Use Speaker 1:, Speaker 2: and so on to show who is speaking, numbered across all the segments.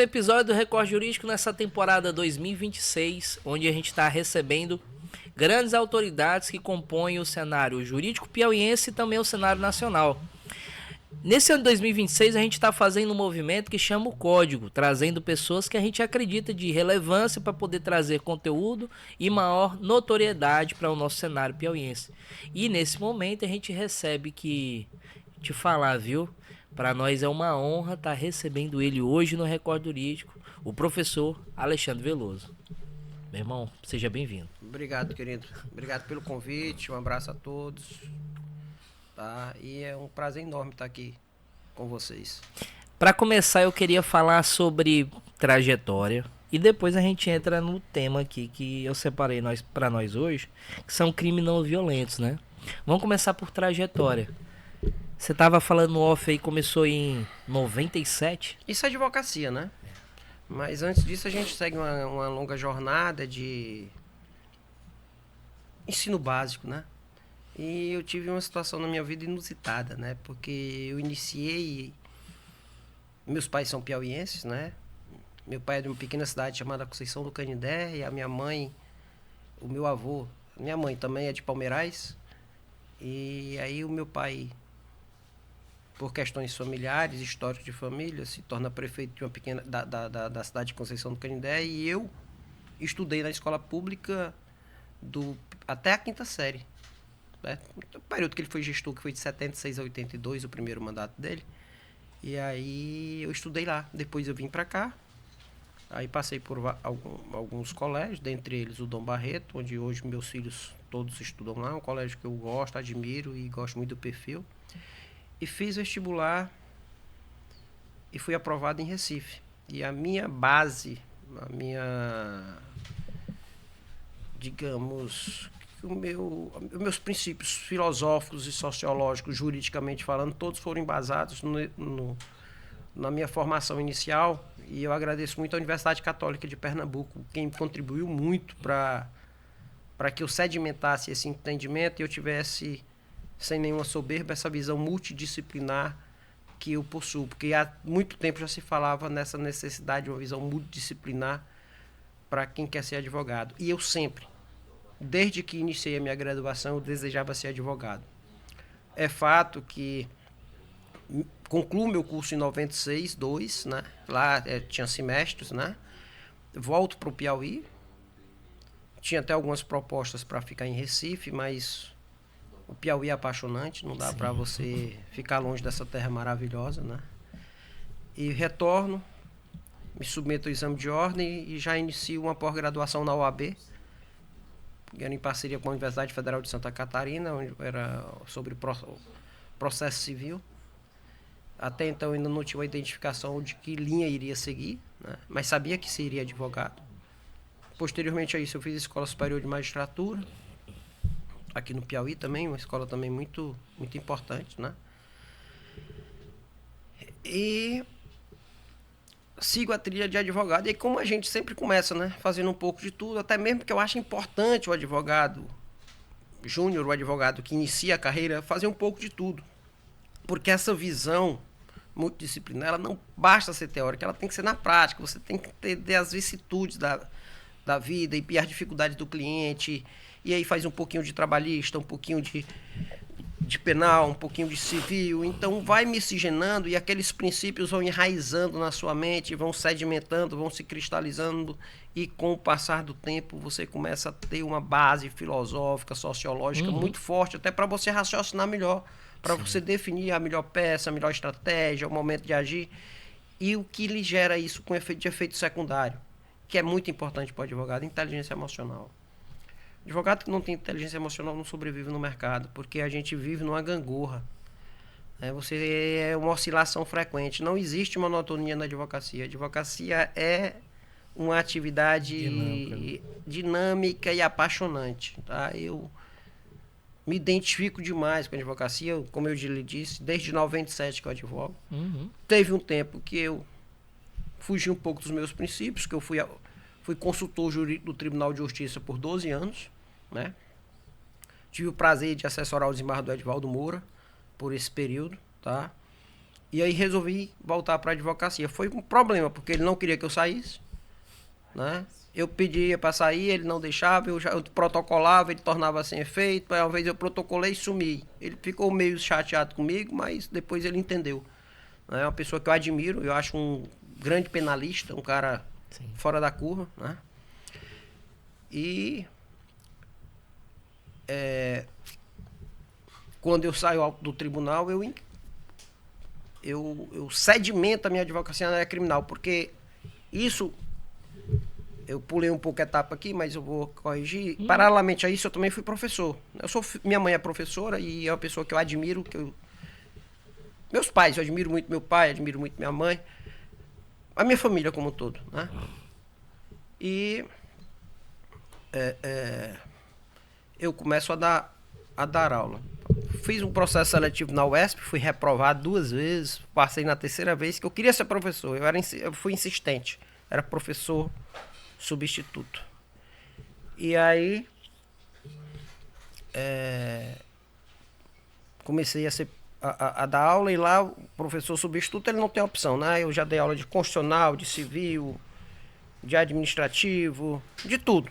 Speaker 1: Episódio do Recorte Jurídico nessa temporada 2026, onde a gente está recebendo grandes autoridades que compõem o cenário jurídico piauiense e também o cenário nacional. Nesse ano de 2026, a gente está fazendo um movimento que chama o Código, trazendo pessoas que a gente acredita de relevância para poder trazer conteúdo e maior notoriedade para o nosso cenário piauiense. E nesse momento a gente recebe te falar, viu? Para nós é uma honra estar recebendo ele hoje no Recorte Jurídico, o professor Alexandre Veloso. Meu irmão, seja bem-vindo.
Speaker 2: Obrigado, querido. Obrigado pelo convite, um abraço a todos. Tá? E é um prazer enorme estar aqui com vocês.
Speaker 1: Para começar, eu queria falar sobre trajetória e depois a gente entra no tema aqui que eu separei para nós hoje, que são crimes não violentos, né? Vamos começar por trajetória. Você tava falando off aí, começou em 97?
Speaker 2: Isso é advocacia, né? Mas antes disso a gente segue uma longa jornada de ensino básico, né? E eu tive uma situação na minha vida inusitada, né? Porque eu iniciei... Meus pais são piauienses, né? Meu pai é de uma pequena cidade chamada Conceição do Canindé e a minha mãe, o meu avô, minha mãe também é de Palmeirais. E aí o meu pai, por questões familiares, históricos de família, se torna prefeito de uma pequena da cidade de Conceição do Canindé e eu estudei na escola pública até a quinta série. Né? O período que ele foi gestor, que foi de 76 a 82, o primeiro mandato dele. E aí eu estudei lá. Depois eu vim para cá. Aí passei por alguns colégios, dentre eles o Dom Barreto, onde hoje meus filhos todos estudam lá. Um colégio que eu gosto, admiro e gosto muito do perfil. E fiz vestibular e fui aprovado em Recife. E a minha base, digamos, meus princípios filosóficos e sociológicos, juridicamente falando, todos foram embasados na minha formação inicial. E eu agradeço muito à Universidade Católica de Pernambuco, quem contribuiu muito para que eu sedimentasse esse entendimento e eu tivesse, sem nenhuma soberba, essa visão multidisciplinar que eu possuo. Porque há muito tempo já se falava nessa necessidade de uma visão multidisciplinar para quem quer ser advogado. E eu sempre, desde que iniciei a minha graduação, eu desejava ser advogado. É fato que concluo meu curso em 96, 2, né? Lá tinha semestres, né? Volto para o Piauí. Tinha até algumas propostas para ficar em Recife, mas o Piauí é apaixonante, não dá para você ficar longe dessa terra maravilhosa, né? E retorno, me submeto ao exame de ordem e já inicio uma pós-graduação na UAB, em parceria com a Universidade Federal de Santa Catarina, onde era sobre processo civil. Até então ainda não tinha uma identificação de que linha iria seguir, né? Mas sabia que seria advogado. Posteriormente a isso eu fiz a Escola Superior de Magistratura, aqui no Piauí também, uma escola também muito, muito importante, né? E sigo a trilha de advogado. E como a gente sempre começa, né? Fazendo um pouco de tudo, até mesmo porque eu acho importante o advogado júnior, o advogado que inicia a carreira, fazer um pouco de tudo. Porque essa visão multidisciplinar, ela não basta ser teórica, ela tem que ser na prática. Você tem que ter as vicissitudes da vida e as dificuldades do cliente. E aí faz um pouquinho de trabalhista, um pouquinho de penal, um pouquinho de civil. Então vai miscigenando e aqueles princípios vão enraizando na sua mente, vão sedimentando, vão se cristalizando. E com o passar do tempo você começa a ter uma base filosófica, sociológica muito forte, até para você raciocinar melhor, para você definir a melhor peça, a melhor estratégia, o momento de agir. E o que lhe gera isso com efeito secundário, que é muito importante para o advogado, inteligência emocional. Advogado que não tem inteligência emocional não sobrevive no mercado, porque a gente vive numa gangorra. Você é uma oscilação frequente. Não existe monotonia na advocacia. A advocacia é uma atividade dinâmica e apaixonante. Tá? Eu me identifico demais com a advocacia, como eu lhe disse, desde 97 que eu advogo. Teve um tempo que eu fugi um pouco dos meus princípios, que eu fui consultor jurídico do Tribunal de Justiça por 12 anos, né? Tive o prazer de assessorar o desembargador Edvaldo Moura por esse período, tá? E aí resolvi voltar para a advocacia. Foi um problema, porque ele não queria que eu saísse, né? Eu pedia para sair, ele não deixava, eu protocolava, ele tornava sem efeito. Aí uma vez eu protocolei e sumi. Ele ficou meio chateado comigo, mas depois ele entendeu. É uma pessoa que eu admiro, eu acho um grande penalista, um cara
Speaker 1: Sim.
Speaker 2: fora da curva, né? E quando eu saio do tribunal, eu sedimento a minha advocacia na área criminal, porque isso, eu pulei um pouco a etapa aqui, mas eu vou corrigir. Paralelamente a isso, eu também fui professor. Minha mãe é professora e é uma pessoa que eu admiro, meus pais, eu admiro muito meu pai, admiro muito minha mãe, a minha família como um todo, né? E eu começo a dar aula. Fiz um processo seletivo na UESP, fui reprovado 2 vezes, passei na 3ª vez, que eu queria ser professor, eu fui insistente, era professor substituto. E aí, comecei a dar aula, e lá o professor substituto ele não tem opção, né? Eu já dei aula de constitucional, de civil, de administrativo, de tudo.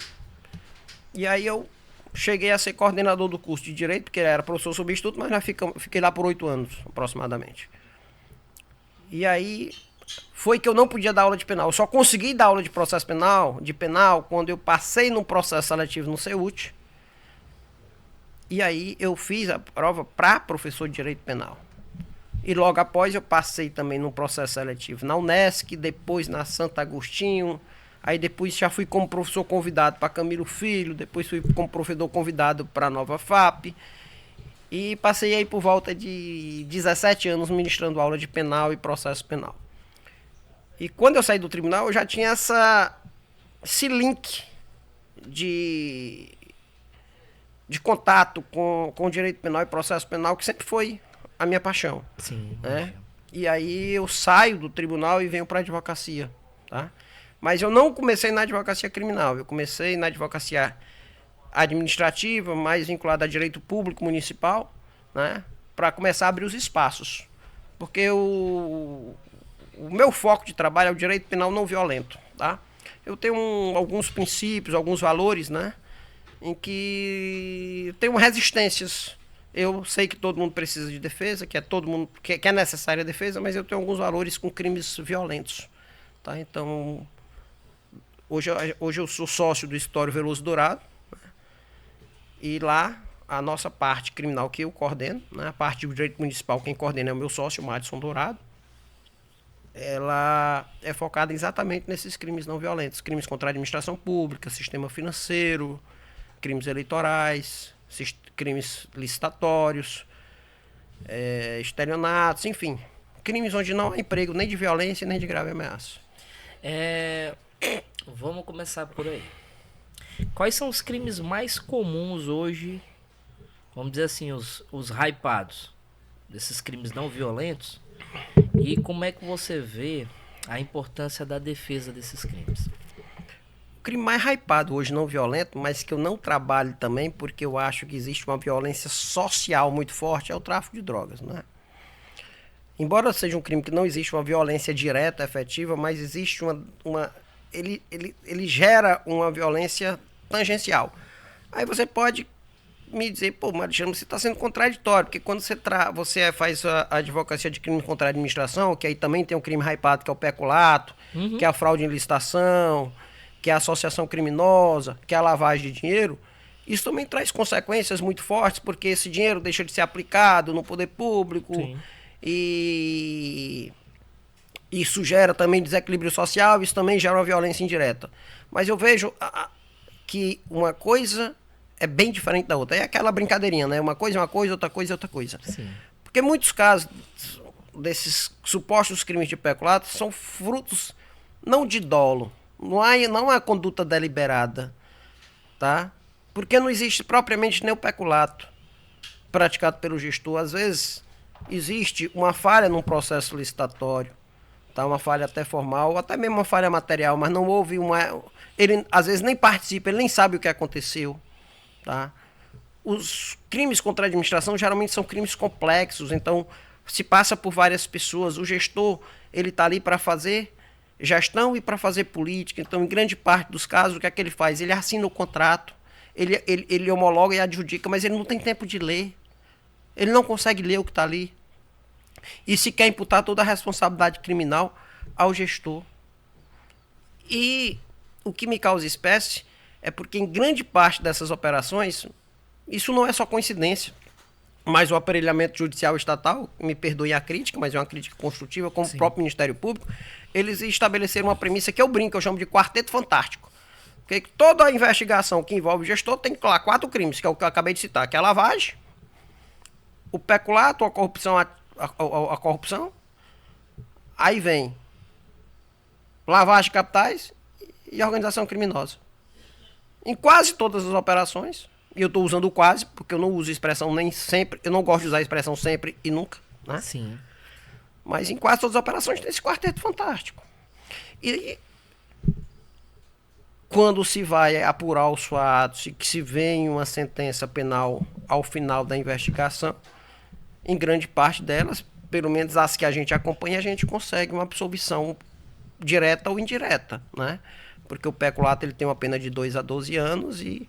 Speaker 2: E aí eu cheguei a ser coordenador do curso de Direito, porque era professor substituto, mas já fiquei lá por 8 anos, aproximadamente. E aí foi que eu não podia dar aula de penal. Eu só consegui dar aula de processo penal, quando eu passei num processo seletivo no CEUT. E aí eu fiz a prova para professor de Direito Penal. E logo após eu passei também num processo seletivo na Unesc, depois na Santo Agostinho. Aí depois já fui como professor convidado para Camilo Filho, depois fui como provedor convidado para a Nova FAP. E passei aí por volta de 17 anos ministrando aula de penal e processo penal. E quando eu saí do tribunal, eu já tinha esse link de contato com o direito penal e processo penal, que sempre foi a minha paixão.
Speaker 1: Sim.
Speaker 2: Né? E aí eu saio do tribunal e venho para a advocacia, tá? Mas eu não comecei na advocacia criminal, eu comecei na advocacia administrativa, mais vinculada a direito público municipal, né? Para começar a abrir os espaços. Porque o meu foco de trabalho é o direito penal não violento, tá? Eu tenho alguns princípios, alguns valores, né? Em que tenho resistências. Eu sei que todo mundo precisa de defesa, que é necessária a defesa, mas eu tenho alguns valores com crimes violentos, tá? Então, hoje eu sou sócio do Escritório Veloso Dourado, né? E lá a nossa parte criminal que eu coordeno, né? A parte do direito municipal quem coordena é o meu sócio, o Madison Dourado. Ela é focada exatamente nesses crimes não violentos, crimes contra a administração pública, sistema financeiro, crimes eleitorais, crimes licitatórios, estelionatos, enfim, crimes onde não há emprego nem de violência nem de grave ameaça.
Speaker 1: Vamos começar por aí. Quais são os crimes mais comuns hoje, vamos dizer assim, os hypados desses crimes não violentos? E como é que você vê a importância da defesa desses crimes?
Speaker 2: O crime mais hypado hoje, não violento, mas que eu não trabalho também, porque eu acho que existe uma violência social muito forte, é o tráfico de drogas, né? Embora seja um crime que não existe uma violência direta, efetiva, mas existe ele gera uma violência tangencial. Aí você pode me dizer, pô, Alexandre, você está sendo contraditório, porque quando você faz a advocacia de crime contra a administração, que aí também tem um crime hypado, que é o peculato, que é a fraude em licitação, que é a associação criminosa, que é a lavagem de dinheiro, isso também traz consequências muito fortes, porque esse dinheiro deixa de ser aplicado no poder público. Sim. E isso gera também desequilíbrio social, isso também gera uma violência indireta. Mas eu vejo que uma coisa é bem diferente da outra. É aquela brincadeirinha, né? Uma coisa é uma coisa, outra coisa é outra coisa.
Speaker 1: Sim.
Speaker 2: Porque muitos casos desses supostos crimes de peculato são frutos não de dolo, não há conduta deliberada, tá? Porque não existe propriamente nem o peculato praticado pelo gestor. Às vezes existe uma falha num processo licitatório, tá? Uma falha até formal, ou até mesmo uma falha material, mas não houve ele às vezes nem participa, ele nem sabe o que aconteceu, tá? Os crimes contra a administração geralmente são crimes complexos, então se passa por várias pessoas. O gestor, ele está ali para fazer gestão e para fazer política. Então, em grande parte dos casos, o que é que ele faz? Ele assina o contrato, ele homologa e adjudica, mas ele não tem tempo de ler. Ele não consegue ler o que está ali. E se quer imputar toda a responsabilidade criminal ao gestor. E o que me causa espécie é porque em grande parte dessas operações, isso não é só coincidência, mas o aparelhamento judicial estatal, me perdoe a crítica, mas é uma crítica construtiva, como Sim. o próprio Ministério Público, eles estabeleceram uma premissa que eu brinco, eu chamo de quarteto fantástico. Porque toda a investigação que envolve o gestor tem, lá, 4 crimes, que é o que eu acabei de citar, que é a lavagem, o peculato, a corrupção, a corrupção, aí vem lavagem de capitais e organização criminosa. Em quase todas as operações, e eu estou usando o quase, porque eu não uso expressão nem sempre, eu não gosto de usar a expressão sempre e nunca, né?
Speaker 1: Sim.
Speaker 2: Mas em quase todas as operações tem esse quarteto fantástico. E quando se vai apurar os fatos e que se vem uma sentença penal ao final da investigação, em grande parte delas, pelo menos as que a gente acompanha, a gente consegue uma absolvição direta ou indireta, né? Porque o peculato ele tem uma pena de 2 a 12 anos e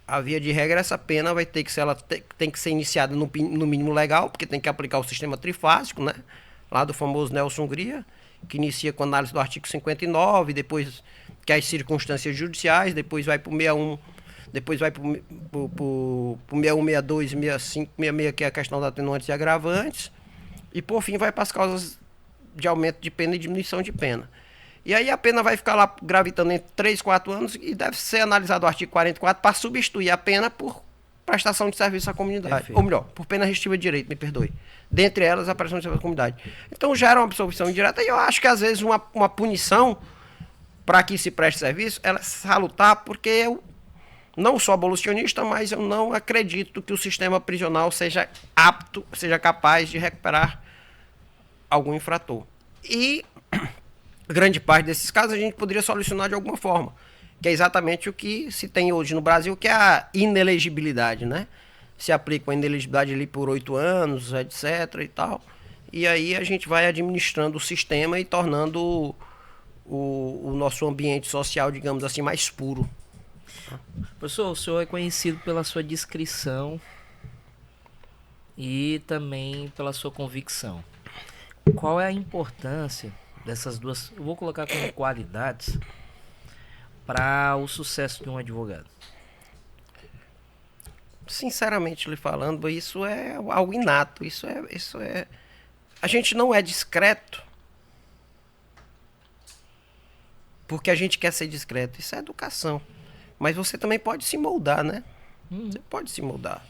Speaker 2: a via de regra essa pena vai ter que ser, ela tem que ser iniciada no mínimo legal, porque tem que aplicar o sistema trifásico, né? Lá do famoso Nelson Hungria, que inicia com a análise do artigo 59, depois que as circunstâncias judiciais, depois vai para o 61, depois vai para o 61, 62, 65, 66, que é a questão da atenuantes e agravantes, e por fim vai para as causas de aumento de pena e diminuição de pena. E aí a pena vai ficar lá gravitando entre 3 e 4 anos e deve ser analisado o artigo 44 para substituir a pena por prestação de serviço à comunidade. Perfeito. Ou melhor, por pena restritiva de direito, me perdoe. Dentre elas, a prestação de serviço à comunidade. Então gera uma absolvição indireta e eu acho que às vezes uma punição para que se preste serviço, ela é salutar, porque eu não sou abolicionista, mas eu não acredito que o sistema prisional seja apto, seja capaz de recuperar algum infrator. E grande parte desses casos a gente poderia solucionar de alguma forma, que é exatamente o que se tem hoje no Brasil, que é a inelegibilidade, né? Se aplica a inelegibilidade ali por 8 anos, etc. e tal. E aí a gente vai administrando o sistema e tornando o nosso ambiente social, digamos assim, mais puro.
Speaker 1: Professor, o senhor é conhecido pela sua discrição e também pela sua convicção. Qual é a importância dessas duas, eu vou colocar como qualidades, para o sucesso de um advogado?
Speaker 2: Sinceramente lhe falando, isso é algo inato, isso é... A gente não é discreto porque a gente quer ser discreto, isso é educação. Mas você também pode se moldar, né? Você pode se moldar,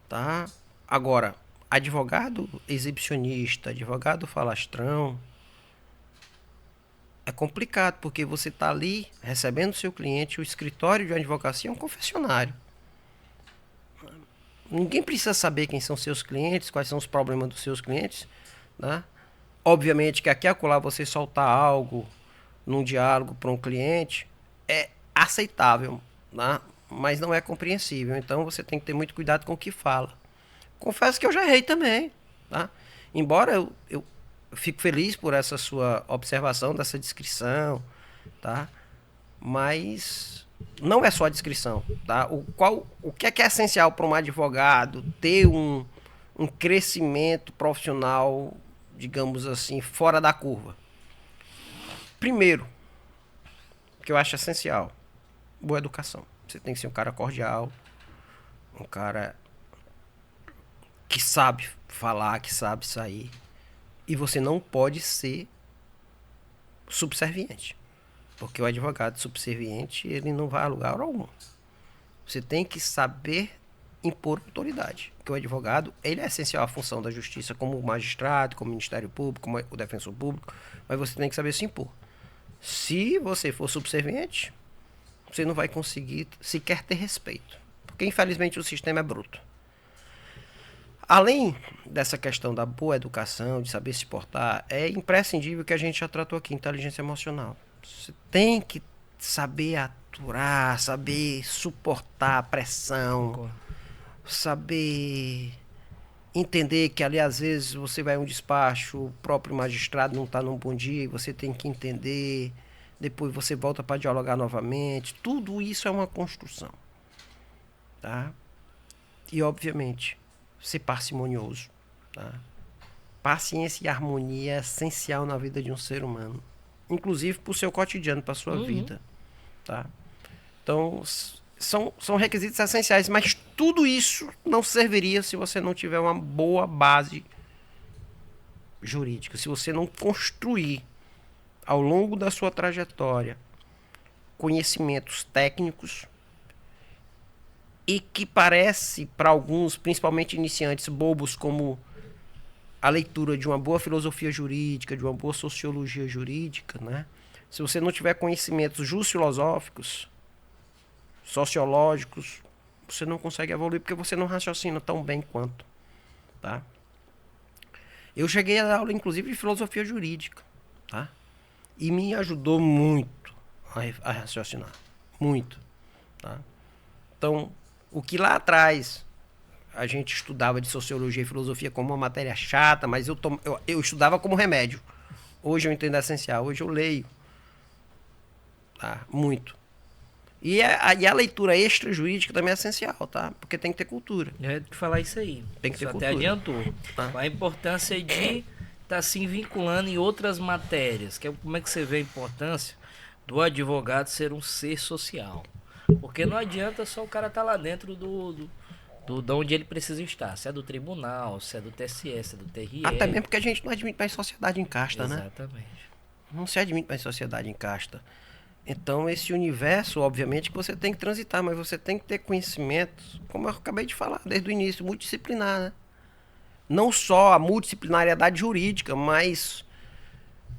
Speaker 2: tá? Agora, advogado exibicionista, advogado falastrão, é complicado, porque você está ali recebendo seu cliente, o escritório de advocacia é um confessionário. Ninguém precisa saber quem são seus clientes, quais são os problemas dos seus clientes, né? Obviamente que aqui e acolá você soltar algo num diálogo para um cliente é aceitável, né? Mas não é compreensível. Então você tem que ter muito cuidado com o que fala. Confesso que eu já errei também, tá? Embora eu fico feliz por essa sua observação, dessa descrição, tá? Mas não é só a descrição, tá? O que é essencial para um advogado ter um crescimento profissional, digamos assim, fora da curva? Primeiro, que eu acho essencial, boa educação. Você tem que ser um cara cordial, um cara que sabe falar, que sabe sair. E você não pode ser subserviente. Porque o advogado subserviente, ele não vai a lugar algum. Você tem que saber impor autoridade. Porque o advogado, ele é essencial à função da justiça, como magistrado, como Ministério Público, como o defensor público, mas você tem que saber se impor. Se você for subserviente, você não vai conseguir sequer ter respeito. Porque, infelizmente, o sistema é bruto. Além dessa questão da boa educação, de saber se portar, é imprescindível que a gente já tratou aqui, inteligência emocional. Você tem que saber aturar, saber suportar a pressão, saber Entender que ali às vezes você vai a um despacho, o próprio magistrado não está num bom dia, e você tem que entender, depois você volta para dialogar novamente. Tudo isso é uma construção, tá? E obviamente, ser parcimonioso, tá? Paciência e harmonia é essencial na vida de um ser humano, inclusive para o seu cotidiano, para a sua vida, tá? Então, são requisitos essenciais, mas tudo isso não serviria se você não tiver uma boa base jurídica, se você não construir ao longo da sua trajetória conhecimentos técnicos e que parece para alguns, principalmente iniciantes, bobos, como a leitura de uma boa filosofia jurídica, de uma boa sociologia jurídica, né? Se você não tiver conhecimentos filosóficos, sociológicos, você não consegue evoluir porque você não raciocina tão bem quanto, tá? Eu cheguei a dar aula, inclusive, de filosofia jurídica, tá? E me ajudou muito a raciocinar, muito, tá? Então, o que lá atrás a gente estudava de sociologia e filosofia como uma matéria chata, mas eu estudava como remédio. Hoje eu entendo a essencial, hoje eu leio, tá? Muito. E a leitura extrajurídica também é essencial, tá? Porque tem que ter cultura.
Speaker 1: Eu ia te falar isso aí.
Speaker 2: Tem que ter
Speaker 1: Isso
Speaker 2: cultura.
Speaker 1: até adiantou.
Speaker 2: Tá.
Speaker 1: A importância de estar se vinculando em outras matérias. Como é que você vê a importância do advogado ser um ser social? Porque não adianta só o cara estar lá dentro de onde ele precisa estar. Se é do tribunal, se é do TSE, se é do TRE.
Speaker 2: Até mesmo porque a gente não admite mais sociedade em casta, né?
Speaker 1: Exatamente.
Speaker 2: Não se admite mais sociedade em casta. Então, esse universo, obviamente, que você tem que transitar, mas você tem que ter conhecimentos, como eu acabei de falar desde o início, multidisciplinar, né? Não só a multidisciplinariedade jurídica, mas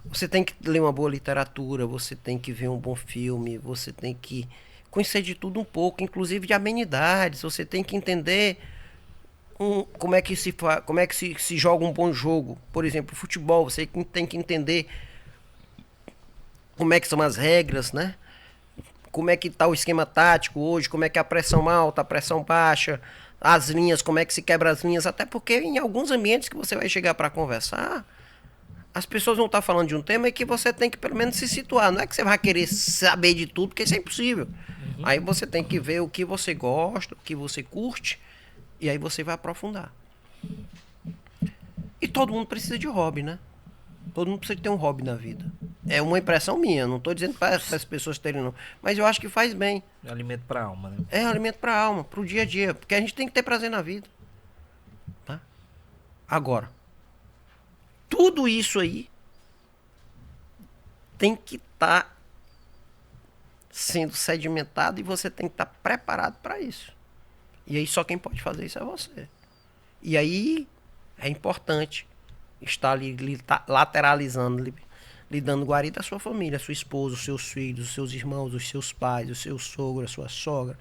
Speaker 2: você tem que ler uma boa literatura, você tem que ver um bom filme, você tem que conhecer de tudo um pouco, inclusive de amenidades, você tem que entender como é que se joga um bom jogo. Por exemplo, futebol, você tem que entender como é que são as regras, né? Como é que está o esquema tático hoje, como é que é a pressão alta, a pressão baixa, as linhas, como é que se quebra as linhas, até porque em alguns ambientes que você vai chegar para conversar, as pessoas vão estar falando de um tema e que você tem que pelo menos se situar. Não é que você vai querer saber de tudo, porque isso é impossível. Aí você tem que ver o que você gosta, o que você curte, e aí você vai aprofundar. E todo mundo precisa de hobby, né? Todo mundo precisa ter um hobby na vida. É uma impressão minha, não estou dizendo para as pessoas terem não. Mas eu acho que faz bem.
Speaker 1: É alimento para a alma, né?
Speaker 2: É alimento para a alma, para o dia a dia. Porque a gente tem que ter prazer na vida. Tá? Agora, tudo isso aí tem que estar sendo sedimentado e você tem que estar preparado para isso. E aí só quem pode fazer isso é você. E aí é importante estar ali lateralizando, lhe dando guarida à sua família, à sua esposa, os seus filhos, os seus irmãos, os seus pais, o seu sogro, a sua sogra,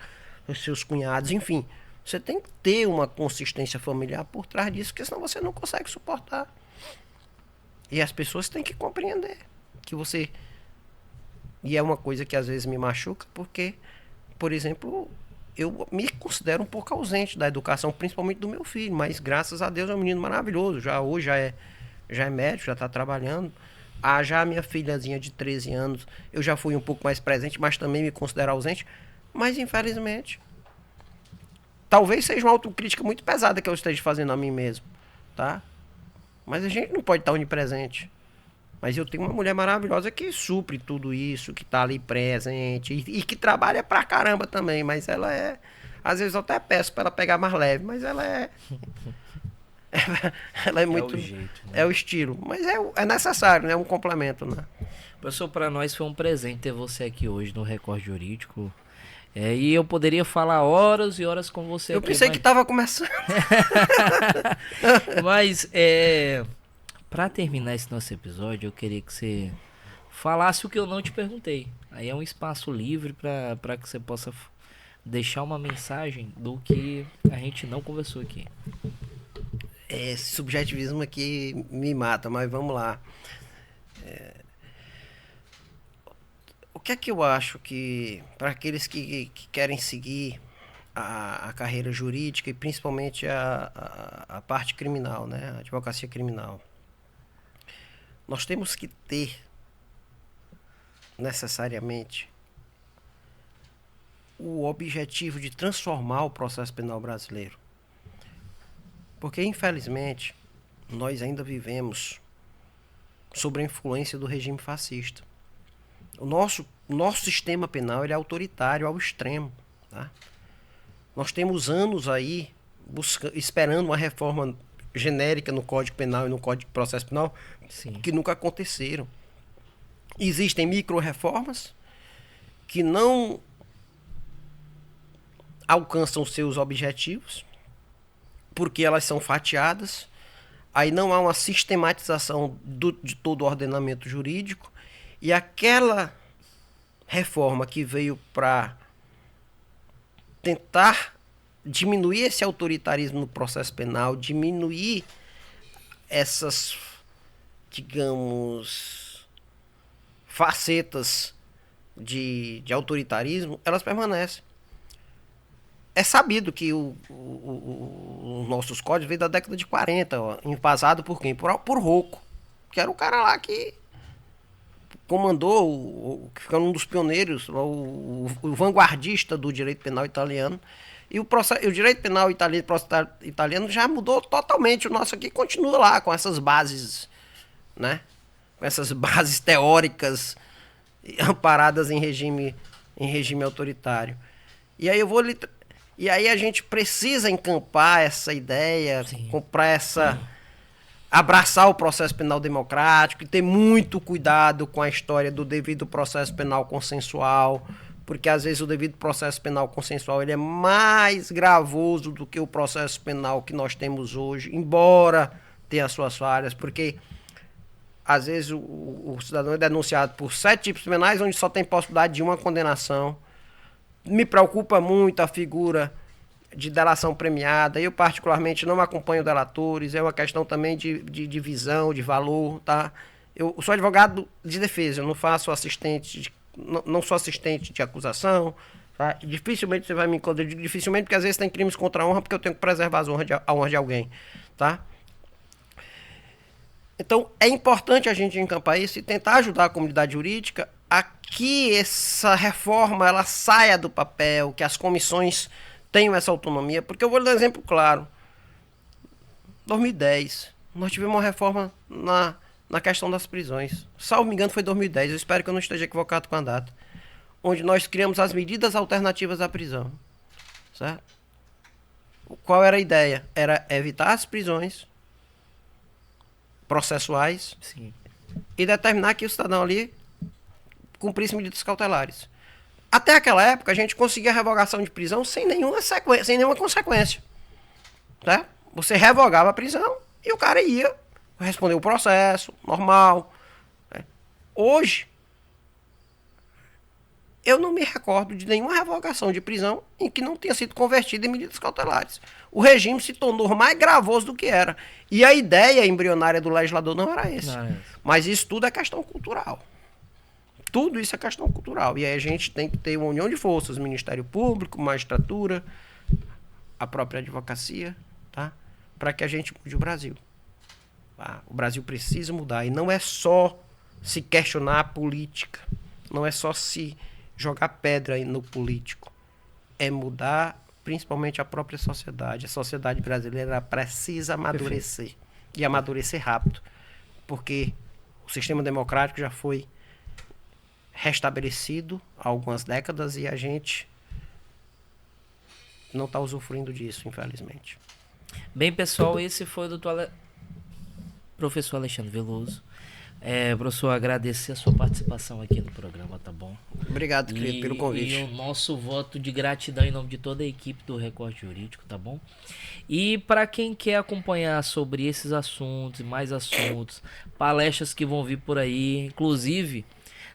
Speaker 2: os seus cunhados, enfim. Você tem que ter uma consistência familiar por trás disso, porque senão você não consegue suportar. E as pessoas têm que compreender que você... E é uma coisa que às vezes me machuca, porque, por exemplo, eu me considero um pouco ausente da educação, principalmente do meu filho, mas graças a Deus é um menino maravilhoso. Hoje já é médico, já está trabalhando. Já a minha filhazinha de 13 anos, eu já fui um pouco mais presente, mas também me considero ausente. Mas, infelizmente, talvez seja uma autocrítica muito pesada que eu esteja fazendo a mim mesmo, tá? Mas a gente não pode estar onipresente. Mas eu tenho uma mulher maravilhosa que supre tudo isso, que está ali presente e que trabalha pra caramba também, mas ela é... Às vezes eu até peço para ela pegar mais leve, mas ela é... ela é muito...
Speaker 1: É o jeito, né?
Speaker 2: É o estilo. Mas é necessário, né? É um complemento, né?
Speaker 1: Professor, para nós foi um presente ter você aqui hoje no Recorte Jurídico. E eu poderia falar horas e horas com você
Speaker 2: eu
Speaker 1: aqui.
Speaker 2: Pensei que estava começando.
Speaker 1: Mas, para terminar esse nosso episódio, eu queria que você falasse o que eu não te perguntei. Aí é um espaço livre para que você possa deixar uma mensagem do que a gente não conversou aqui.
Speaker 2: Esse subjetivismo aqui me mata, mas vamos lá. O que é que eu acho que, para aqueles que querem seguir a carreira jurídica e principalmente a parte criminal, né? A advocacia criminal. Nós temos que ter necessariamente o objetivo de transformar o processo penal brasileiro. Porque, infelizmente, nós ainda vivemos sob a influência do regime fascista. O nosso sistema penal ele é autoritário ao extremo. Tá? Nós temos anos aí esperando uma reforma genérica no Código Penal e no Código de Processo Penal. Sim. Que nunca aconteceram. Existem micro-reformas que não alcançam seus objetivos porque elas são fatiadas. Aí não há uma sistematização de todo o ordenamento jurídico. E aquela reforma que veio para tentar diminuir esse autoritarismo no processo penal, diminuir essas, digamos, facetas de autoritarismo, elas permanecem. É sabido que os nossos códigos veio da década de 40, embasado por quem? Por Rocco, que era o cara lá que comandou, que foi um dos pioneiros, o vanguardista do direito penal italiano. E o direito penal italiano já mudou totalmente. O nosso aqui continua lá com essas bases, né? Com essas bases teóricas amparadas em regime autoritário. E aí a gente precisa encampar essa ideia, abraçar o processo penal democrático e ter muito cuidado com a história do devido processo penal consensual, porque às vezes o devido processo penal consensual ele é mais gravoso do que o processo penal que nós temos hoje, embora tenha as suas falhas, porque às vezes o cidadão é denunciado por 7 tipos penais onde só tem possibilidade de uma condenação. Me preocupa muito a figura de delação premiada. Eu, particularmente, não acompanho delatores. É uma questão também de visão, de valor. Tá? Eu sou advogado de defesa. Eu não faço não sou assistente de acusação. Tá? Dificilmente você vai me encontrar. Dificilmente, porque às vezes tem crimes contra a honra, porque eu tenho que preservar a honra de alguém. Tá? Então, é importante a gente encampar isso e tentar ajudar a comunidade jurídica a que essa reforma ela saia do papel, que as comissões tenham essa autonomia, porque eu vou dar um exemplo claro. 2010, nós tivemos uma reforma na questão das prisões. Salvo me engano, foi 2010, eu espero que eu não esteja equivocado com a data. Onde nós criamos as medidas alternativas à prisão. Certo? Qual era a ideia? Era evitar as prisões processuais. Sim. E determinar que o cidadão ali cumprisse medidas cautelares. Até aquela época, a gente conseguia revogação de prisão sem nenhuma consequência. Tá? Você revogava a prisão e o cara ia responder o processo, normal. Né? Hoje, eu não me recordo de nenhuma revogação de prisão em que não tenha sido convertida em medidas cautelares. O regime se tornou mais gravoso do que era. E a ideia embrionária do legislador não era essa. Mas isso tudo é questão cultural. Tudo isso é questão cultural. E aí a gente tem que ter uma união de forças, Ministério Público, magistratura, a própria advocacia, tá? Para que a gente mude o Brasil. Tá? O Brasil precisa mudar. E não é só se questionar a política. Não é só se jogar pedra no político. É mudar principalmente a própria sociedade. A sociedade brasileira precisa amadurecer. Perfeito. E amadurecer rápido. Porque o sistema democrático já foi restabelecido há algumas décadas e a gente não está usufruindo disso, infelizmente.
Speaker 1: Bem, pessoal, esse foi o professor Alexandre Veloso. Professor, agradecer a sua participação aqui no programa, tá bom?
Speaker 2: Obrigado, querido, pelo convite.
Speaker 1: E o nosso voto de gratidão em nome de toda a equipe do Recorte Jurídico, tá bom? E para quem quer acompanhar sobre esses assuntos e mais assuntos, palestras que vão vir por aí, inclusive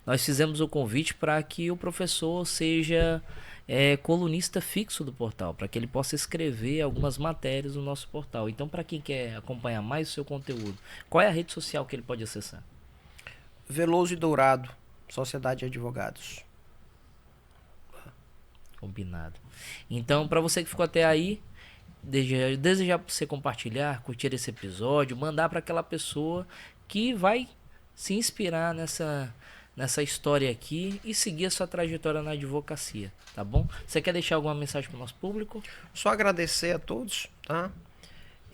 Speaker 1: nós fizemos o convite para que o professor seja colunista fixo do portal, para que ele possa escrever algumas matérias no nosso portal. Então, para quem quer acompanhar mais o seu conteúdo, qual é a rede social que ele pode acessar?
Speaker 2: Veloso e Dourado, Sociedade de Advogados.
Speaker 1: Combinado. Então, para você que ficou até aí, desejar você compartilhar, curtir esse episódio, mandar para aquela pessoa que vai se inspirar nessa história aqui e seguir a sua trajetória na advocacia, tá bom? Você quer deixar alguma mensagem para o nosso público?
Speaker 2: Só agradecer a todos, tá?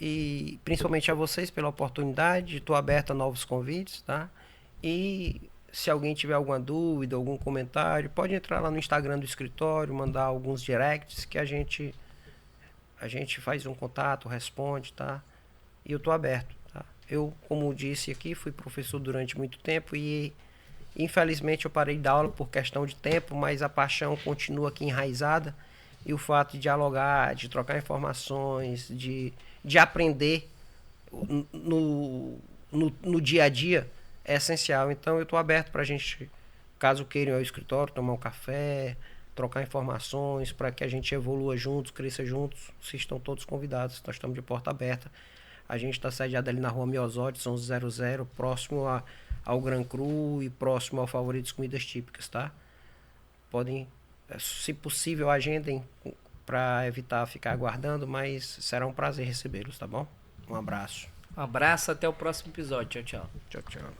Speaker 2: E principalmente a vocês pela oportunidade. Estou aberto a novos convites, tá? E se alguém tiver alguma dúvida, algum comentário, pode entrar lá no Instagram do escritório, mandar alguns directs que a gente faz um contato, responde, tá? E eu estou aberto, tá? Eu, como disse aqui, fui professor durante muito tempo e infelizmente eu parei de dar aula por questão de tempo, mas a paixão continua aqui enraizada e o fato de dialogar, de trocar informações, de aprender no dia a dia é essencial. Então eu estou aberto para a gente, caso queiram ir ao escritório, tomar um café, trocar informações, para que a gente evolua juntos, cresça juntos. Vocês estão todos convidados, nós estamos de porta aberta. A gente está sediado ali na rua Miosotes, 1100, próximo ao Gran Cru e próximo ao Favoritos Comidas Típicas, tá? Podem, se possível, agendem para evitar ficar aguardando, mas será um prazer recebê-los, tá bom? Um abraço.
Speaker 1: Um abraço, até o próximo episódio. Tchau, tchau.
Speaker 2: Tchau, tchau.